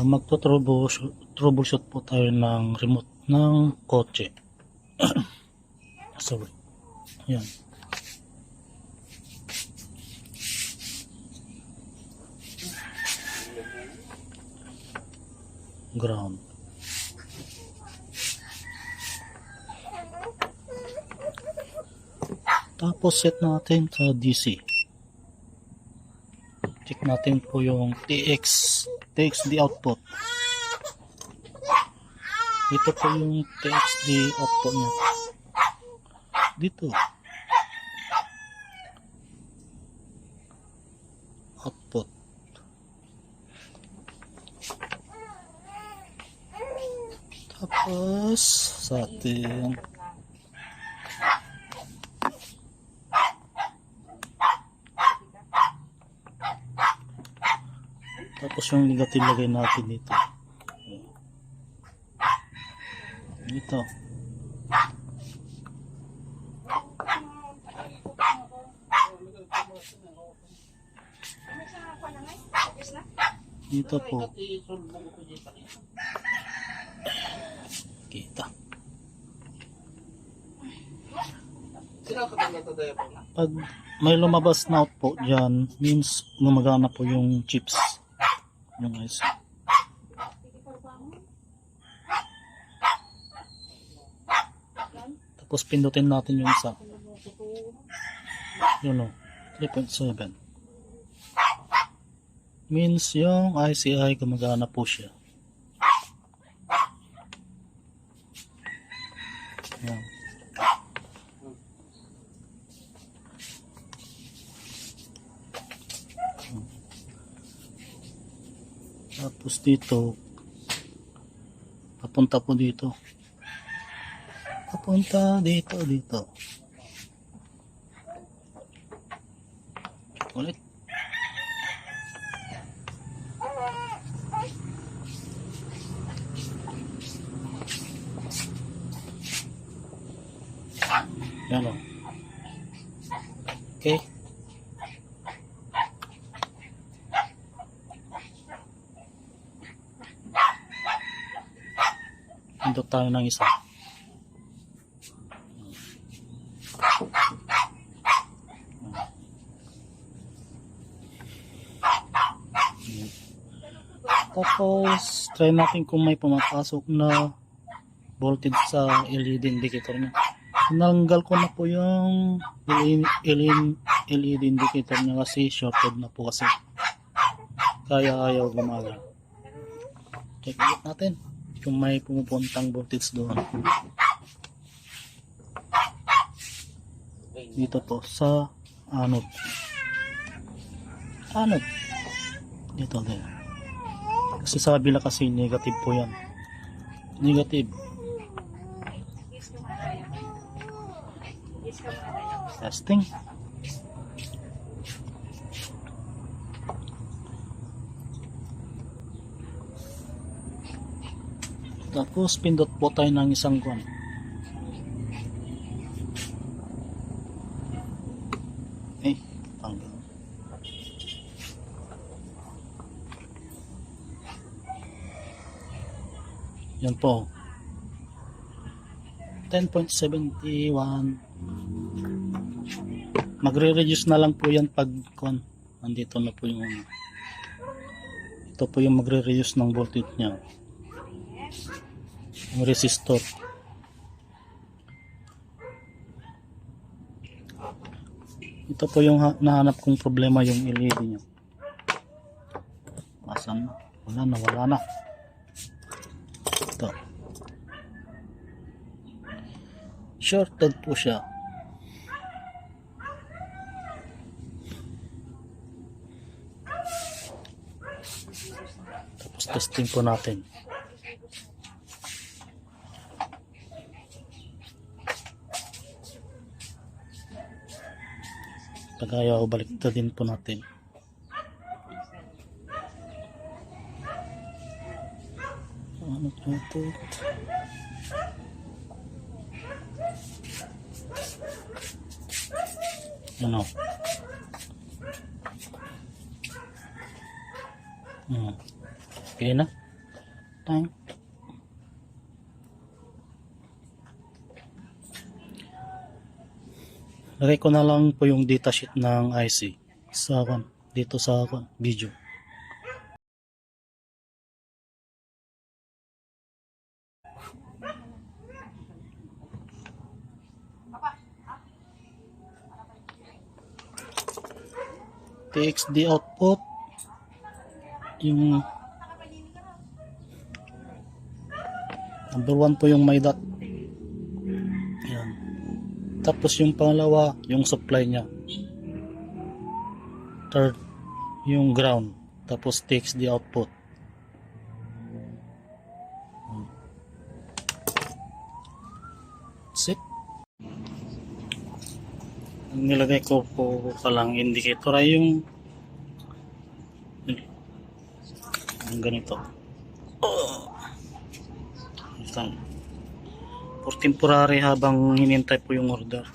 Magto-troubleshoot po tayo ng remote ng kotse. Sorry. Ayan. Ground. Tapos set natin sa DC. Check natin po yung TXD output. Ito po yung TXD output niya. Dito. Output. Tapos sa ating tapos yung negative lagay natin dito. Dito. Dito po. Kita. Pag may lumabas na output dyan, means gumagana po yung chips. Yung IC. Tapos pindutin natin yung isa. Yun o. 3.7. Means yung ICI gumagana po siya. Yan. Tapos dito papunta po dito. Papunta dito. Ulit. Yan o. Okay. Pindot tayo ng isa. Tapos try natin kung may pumapasok na voltage sa LED indicator niya. Tinanggal ko na po yung LED indicator niya kasi shorted na po kasi. Kaya ayaw gumagana. Check natin kung may pumupuntang voltage doon. Dito po sa anode. Dito din. Kasi sa kabila kasi negative po yan. Negative. Testing. Tapos pindot po tayo ng isang kwan. Tanggal. Yan po. 10.71. Magre-reduce na lang po yan pag nandito na po yung ito po yung magre-reduce ng voltage niya. Yung resistor. Ito po yung nahanap kong problema, yung LED niya. Asan na? Wala na. Ito. Shorted po siya. Tapos testing po natin. Pag ayaw, baliktad din po natin. Ano ito? Ano? Pili na. Tang. Lagay ko na lang po yung datasheet ng IC sa dito sa video. TXD output, yung number 1 po yung may dot. Yan. Tapos yung pangalawa, yung supply niya. Third, yung ground. Tapos TXD output. That's it. Ang nilagay ko po palang indicator ay yung ganito. For temporary habang hinintay po yung order.